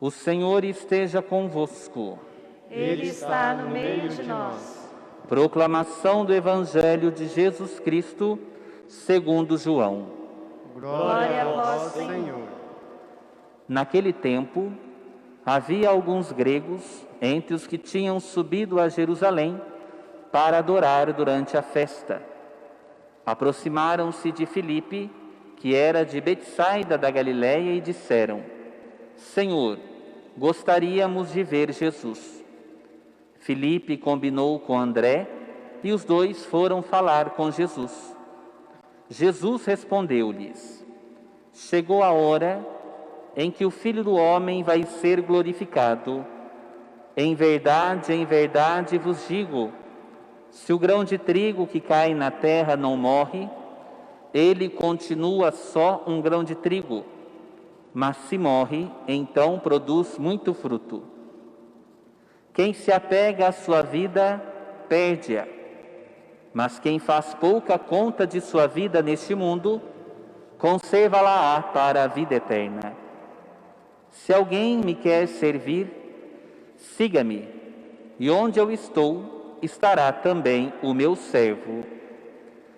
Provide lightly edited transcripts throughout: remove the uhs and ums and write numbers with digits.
O Senhor esteja convosco. Ele está no meio de nós. Proclamação do Evangelho de Jesus Cristo, segundo João. Glória a vós, Senhor. Naquele tempo, havia alguns gregos entre os que tinham subido a Jerusalém para adorar durante a festa. Aproximaram-se de Filipe, que era de Betsaida da Galiléia, e disseram: Senhor, gostaríamos de ver Jesus. Filipe combinou com André e os dois foram falar com Jesus. Jesus respondeu-lhes: Chegou a hora em que o Filho do Homem vai ser glorificado. Em verdade vos digo, se o grão de trigo que cai na terra não morre, ele continua só um grão de trigo, mas se morre, então produz muito fruto. Quem se apega à sua vida, perde-a, mas quem faz pouca conta de sua vida neste mundo, conserva-la-á para a vida eterna. Se alguém me quer servir, siga-me, e onde eu estou, estará também o meu servo.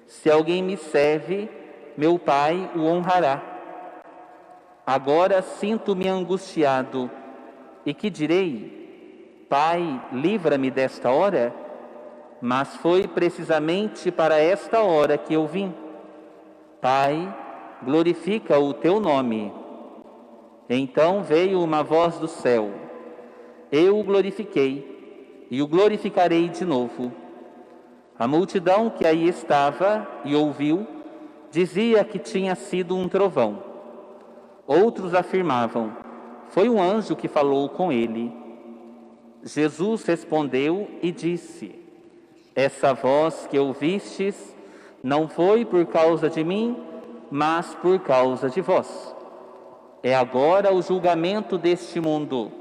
Se alguém me serve, meu Pai o honrará. Agora sinto-me angustiado, e que direi? Pai, livra-me desta hora? Mas foi precisamente para esta hora que eu vim. Pai, glorifica o teu nome. Então veio uma voz do céu: Eu o glorifiquei, e o glorificarei de novo. A multidão que aí estava e ouviu, dizia que tinha sido um trovão. Outros afirmavam: Foi um anjo que falou com ele. Jesus respondeu e disse: Essa voz que ouvistes não foi por causa de mim, mas por causa de vós. É agora o julgamento deste mundo.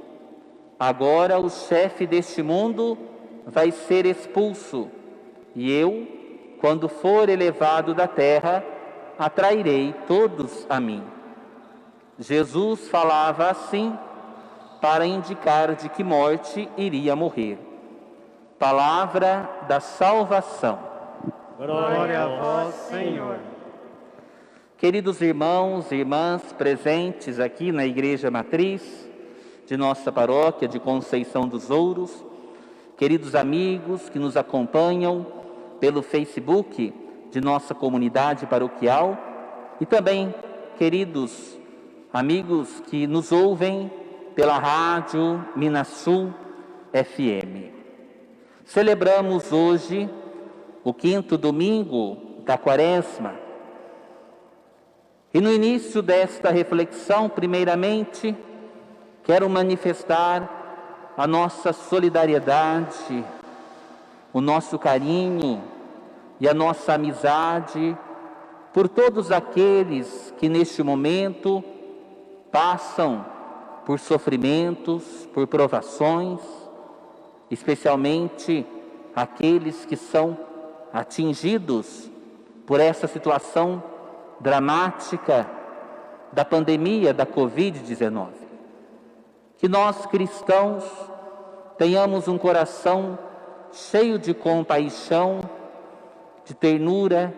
Agora o chefe deste mundo vai ser expulso, e eu, quando for elevado da terra, atrairei todos a mim. Jesus falava assim para indicar de que morte iria morrer. Palavra da salvação. Glória a vós, Senhor. Queridos irmãos e irmãs presentes aqui na Igreja Matriz de nossa paróquia de Conceição dos Ouros, queridos amigos que nos acompanham pelo Facebook de nossa comunidade paroquial e também queridos amigos que nos ouvem pela rádio Minasul FM. Celebramos hoje o 5º domingo da Quaresma. E no início desta reflexão, primeiramente, quero manifestar a nossa solidariedade, o nosso carinho e a nossa amizade por todos aqueles que neste momento passam por sofrimentos, por provações, especialmente aqueles que são atingidos por essa situação dramática da pandemia da Covid-19. Que nós cristãos tenhamos um coração cheio de compaixão, de ternura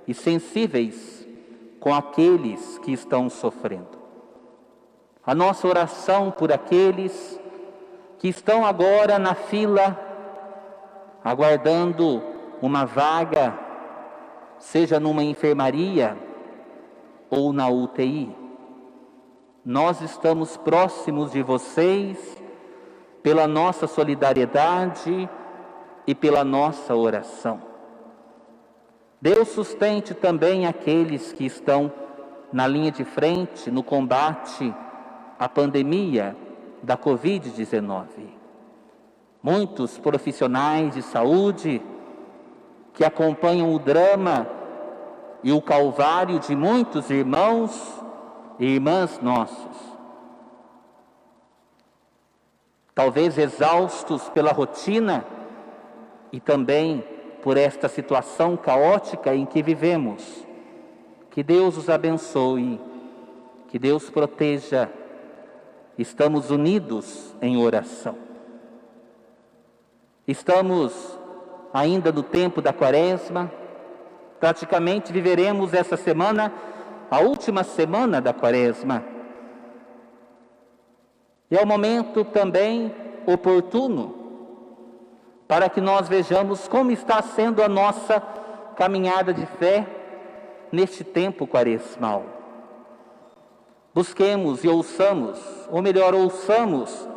e sensíveis com aqueles que estão sofrendo. A nossa oração por aqueles que estão agora na fila, aguardando uma vaga, seja numa enfermaria ou na UTI. Nós estamos próximos de vocês pela nossa solidariedade e pela nossa oração. Deus sustente também aqueles que estão na linha de frente no combate à pandemia da Covid-19. Muitos profissionais de saúde que acompanham o drama e o calvário de muitos irmãos e irmãs nossos. Talvez exaustos pela rotina e também por esta situação caótica em que vivemos. Que Deus os abençoe, que Deus proteja estamos unidos em oração. Estamos ainda no tempo da Quaresma, praticamente viveremos essa semana, a última semana da Quaresma. E é o momento também oportuno para que nós vejamos como está sendo a nossa caminhada de fé neste tempo quaresmal. Busquemos e ouçamos, ou melhor, ouçamos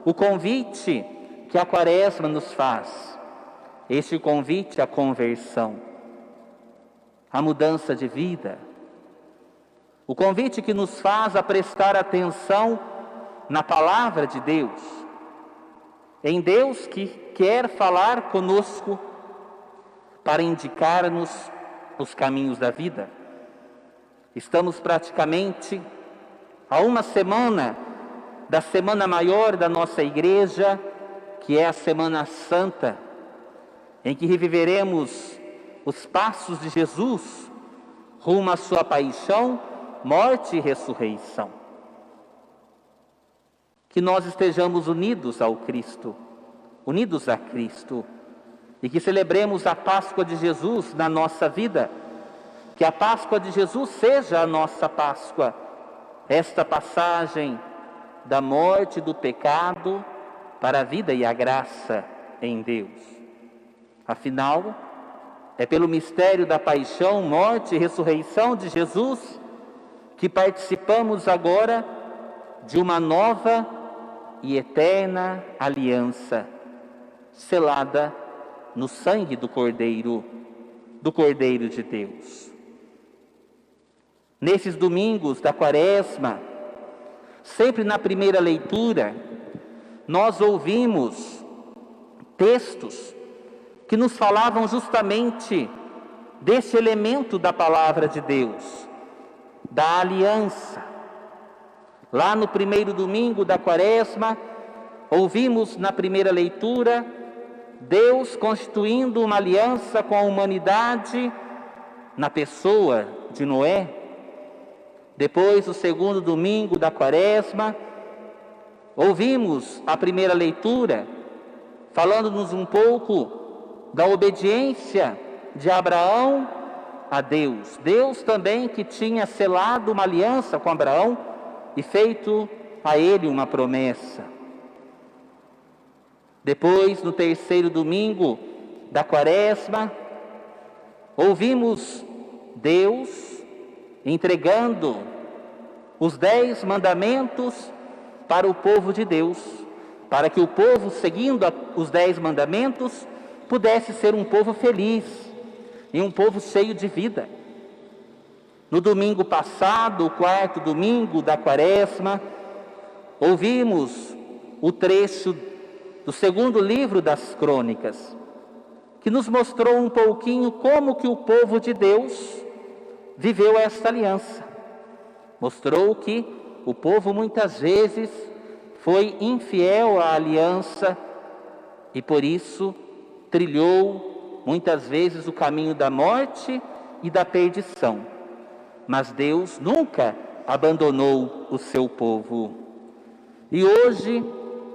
o convite que a Quaresma nos faz. Este convite à conversão, à mudança de vida. O convite que nos faz a prestar atenção na palavra de Deus, em Deus que quer falar conosco para indicar-nos os caminhos da vida. Estamos praticamente a uma semana da Semana Maior da nossa Igreja, que é a Semana Santa, em que reviveremos os passos de Jesus rumo à sua paixão, morte e ressurreição. Que nós estejamos unidos ao Cristo, unidos a Cristo, e que celebremos a Páscoa de Jesus na nossa vida, que a Páscoa de Jesus seja a nossa Páscoa, esta passagem da morte e do pecado para a vida e a graça em Deus. Afinal, é pelo mistério da paixão, morte e ressurreição de Jesus que participamos agora de uma nova e eterna aliança, selada no sangue do Cordeiro de Deus. Nesses domingos da Quaresma, sempre na primeira leitura, nós ouvimos textos que nos falavam justamente desse elemento da palavra de Deus, da aliança. Lá no primeiro domingo da Quaresma, ouvimos na primeira leitura Deus constituindo uma aliança com a humanidade na pessoa de Noé. Depois, o segundo domingo da Quaresma, ouvimos a primeira leitura falando-nos um pouco da obediência de Abraão a Deus. Deus também que tinha selado uma aliança com Abraão e feito a ele uma promessa. Depois, no terceiro domingo da Quaresma, ouvimos Deus entregando os 10 mandamentos para o povo de Deus, para que o povo, seguindo os 10 mandamentos, pudesse ser um povo feliz e um povo cheio de vida. No domingo passado, o quarto domingo da Quaresma, ouvimos o trecho do segundo livro das Crônicas, que nos mostrou um pouquinho como que o povo de Deus viveu esta aliança. Mostrou que o povo muitas vezes foi infiel à aliança e por isso trilhou muitas vezes o caminho da morte e da perdição. Mas Deus nunca abandonou o seu povo. E hoje,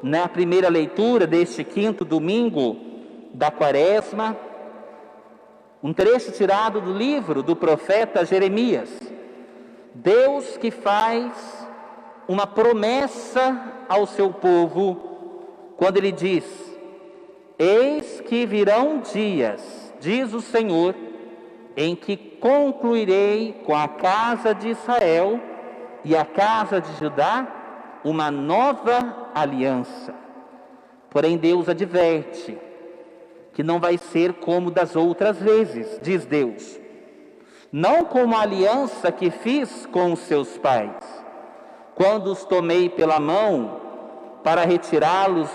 na primeira leitura deste quinto domingo da Quaresma, um trecho tirado do livro do profeta Jeremias. Deus que faz uma promessa ao seu povo, quando ele diz: eis que virão dias, diz o Senhor, em que concluirei com a casa de Israel e a casa de Judá uma nova aliança. Porém Deus adverte que não vai ser como das outras vezes, diz Deus. Não como a aliança que fiz com os seus pais, quando os tomei pela mão para retirá-los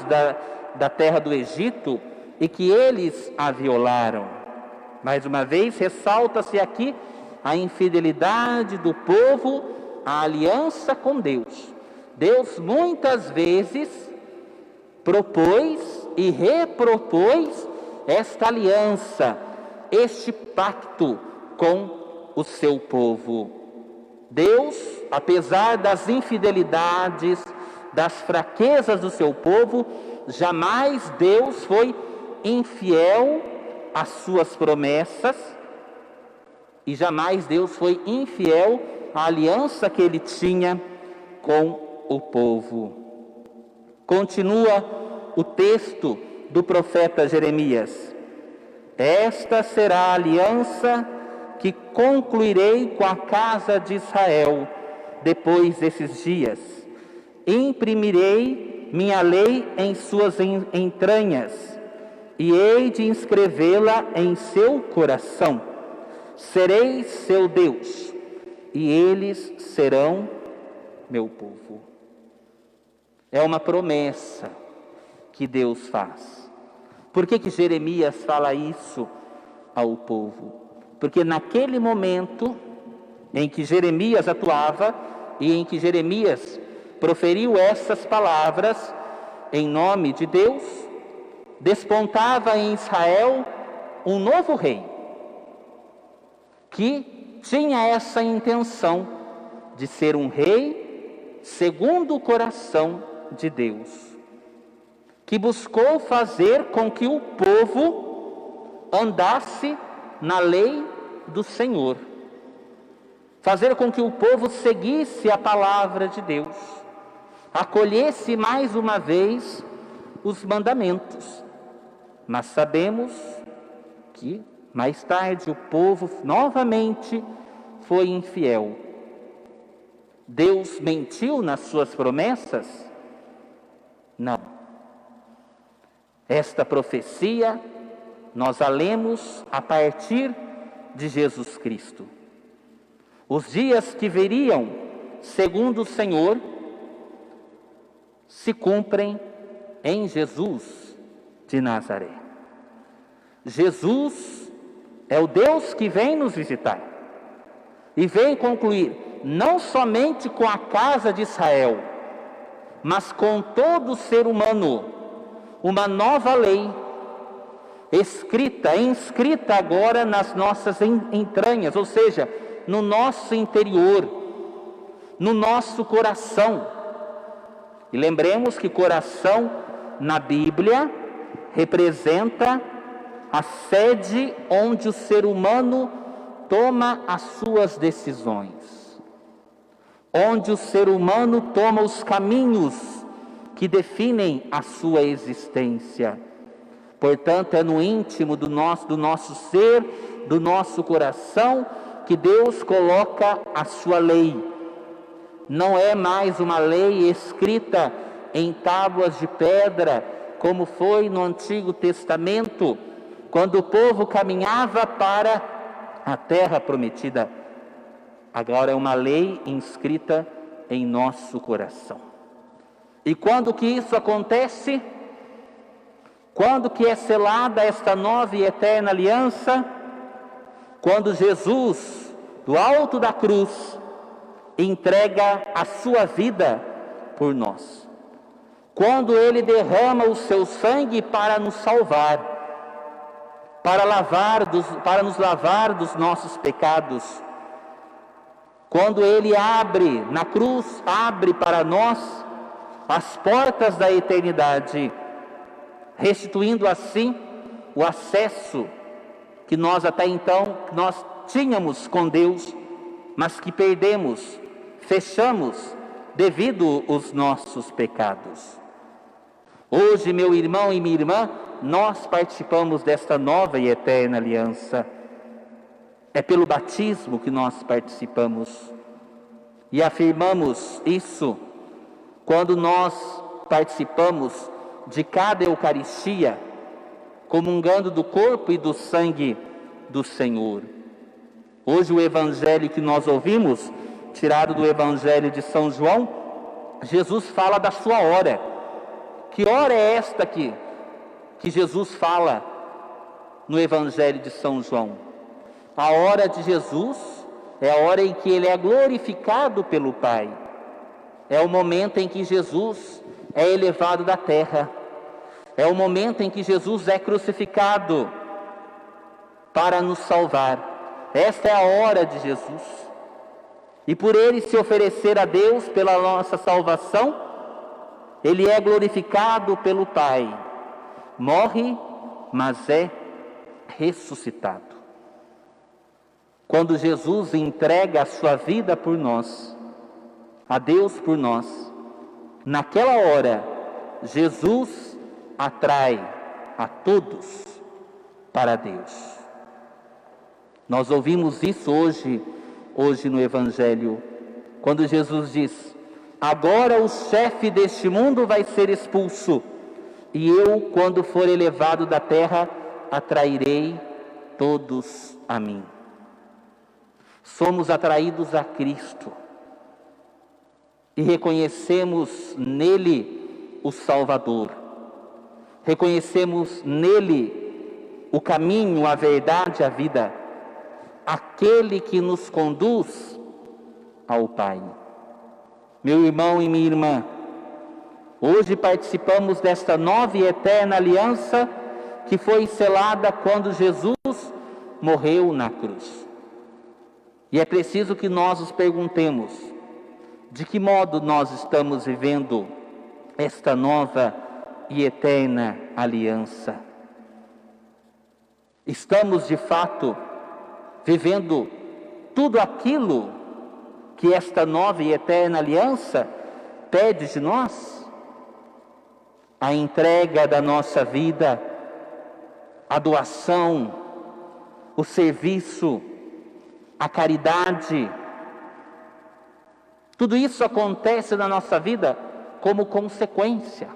da terra do Egito e que eles a violaram. Mais uma vez, ressalta-se aqui a infidelidade do povo à aliança com Deus. Deus muitas vezes propôs e repropôs esta aliança, este pacto com o seu povo. Deus, apesar das infidelidades, das fraquezas do seu povo, jamais Deus foi infiel às suas promessas e jamais Deus foi infiel à aliança que ele tinha com o povo. Continua o texto do profeta Jeremias: esta será a aliança que concluirei com a casa de Israel depois desses dias. Imprimirei minha lei em suas entranhas e hei de inscrevê-la em seu coração. Serei seu Deus e eles serão meu povo. É uma promessa que Deus faz. Por que Jeremias fala isso ao povo? Porque naquele momento em que Jeremias atuava e em que Jeremias proferiu essas palavras em nome de Deus, despontava em Israel um novo rei, que tinha essa intenção de ser um rei segundo o coração de Deus, que buscou fazer com que o povo andasse na lei do Senhor, fazer com que o povo seguisse a palavra de Deus, acolhesse mais uma vez os mandamentos. Mas sabemos que mais tarde o povo novamente foi infiel. Deus mentiu nas suas promessas? Não. Esta profecia nós a lemos a partir de Jesus Cristo. Os dias que viriam, segundo o Senhor, se cumprem em Jesus de Nazaré. Jesus é o Deus que vem nos visitar e vem concluir não somente com a casa de Israel, mas com todo ser humano, uma nova lei, inscrita agora nas nossas entranhas, ou seja, no nosso interior, no nosso coração. E lembremos que coração na Bíblia representa a sede onde o ser humano toma as suas decisões, onde o ser humano toma os caminhos que definem a sua existência. Portanto, é no íntimo do nosso ser, do nosso coração, que Deus coloca a sua lei. Não é mais uma lei escrita em tábuas de pedra, como foi no Antigo Testamento, quando o povo caminhava para a terra prometida. Agora é uma lei inscrita em nosso coração. E quando que isso acontece? Quando que é selada esta nova e eterna aliança? Quando Jesus, do alto da cruz, entrega a sua vida por nós. Quando Ele derrama o seu sangue para nos salvar, para nos lavar dos nossos pecados. Quando Ele abre, na cruz, abre para nós as portas da eternidade, restituindo assim o acesso que nós até então tínhamos com Deus, mas que perdemos, fechamos devido aos nossos pecados. Hoje, meu irmão e minha irmã, nós participamos desta nova e eterna aliança. É pelo batismo que nós participamos e afirmamos isso quando nós participamos de cada Eucaristia, comungando do corpo e do sangue do Senhor. Hoje o Evangelho que nós ouvimos, tirado do Evangelho de São João, Jesus fala da sua hora. Que hora é esta que Jesus fala no Evangelho de São João? A hora de Jesus é a hora em que Ele é glorificado pelo Pai. É o momento em que Jesus é elevado da terra. É o momento em que Jesus é crucificado para nos salvar. Esta é a hora de Jesus. E por Ele se oferecer a Deus pela nossa salvação, Ele é glorificado pelo Pai, morre, mas é ressuscitado. Quando Jesus entrega a sua vida por nós, a Deus por nós, naquela hora, Jesus atrai a todos para Deus. Nós ouvimos isso hoje no Evangelho, quando Jesus diz: agora o chefe deste mundo vai ser expulso, e eu, quando for elevado da terra, atrairei todos a mim. Somos atraídos a Cristo e reconhecemos nele o Salvador, reconhecemos nele o caminho, a verdade, a vida, aquele que nos conduz ao Pai. Meu irmão e minha irmã, hoje participamos desta nova e eterna aliança que foi selada quando Jesus morreu na cruz. E é preciso que nós nos perguntemos: de que modo nós estamos vivendo esta nova e eterna aliança? Estamos de fato vivendo tudo aquilo que esta nova e eterna aliança pede de nós? A entrega da nossa vida, a doação, o serviço, a caridade, tudo isso acontece na nossa vida como consequência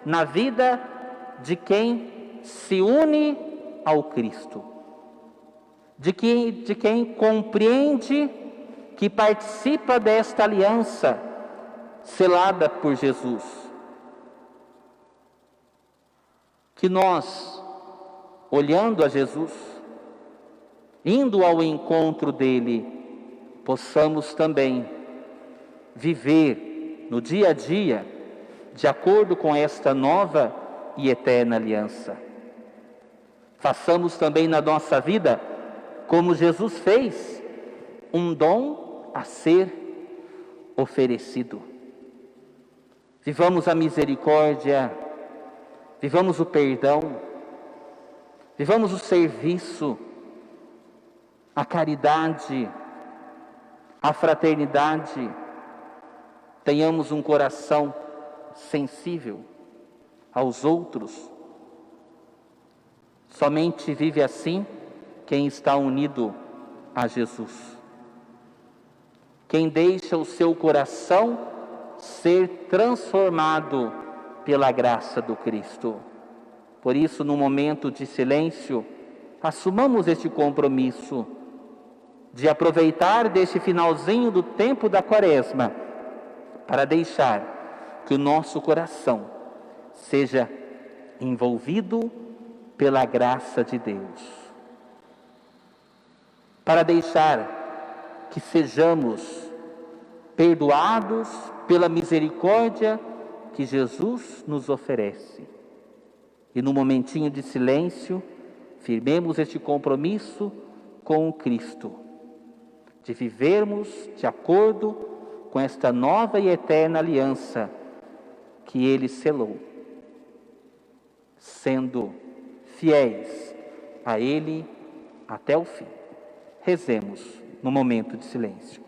na vida de quem se une ao Cristo, de quem compreende que participa desta aliança selada por Jesus. Que nós, olhando a Jesus, indo ao encontro dele, possamos também viver no dia a dia de acordo com esta nova e eterna aliança. Façamos também na nossa vida, como Jesus fez, um dom a ser oferecido. Vivamos a misericórdia, vivamos o perdão, vivamos o serviço, a caridade, a fraternidade. Tenhamos um coração sensível aos outros. Somente vive assim quem está unido a Jesus, quem deixa o seu coração ser transformado pela graça do Cristo. Por isso, no momento de silêncio, assumamos este compromisso de aproveitar deste finalzinho do tempo da Quaresma para deixar que o nosso coração seja envolvido pela graça de Deus, para deixar que sejamos perdoados pela misericórdia que Jesus nos oferece. E no momentinho de silêncio, firmemos este compromisso com o Cristo, de vivermos de acordo com esta nova e eterna aliança que Ele selou, sendo fiéis a Ele até o fim. Rezemos no momento de silêncio.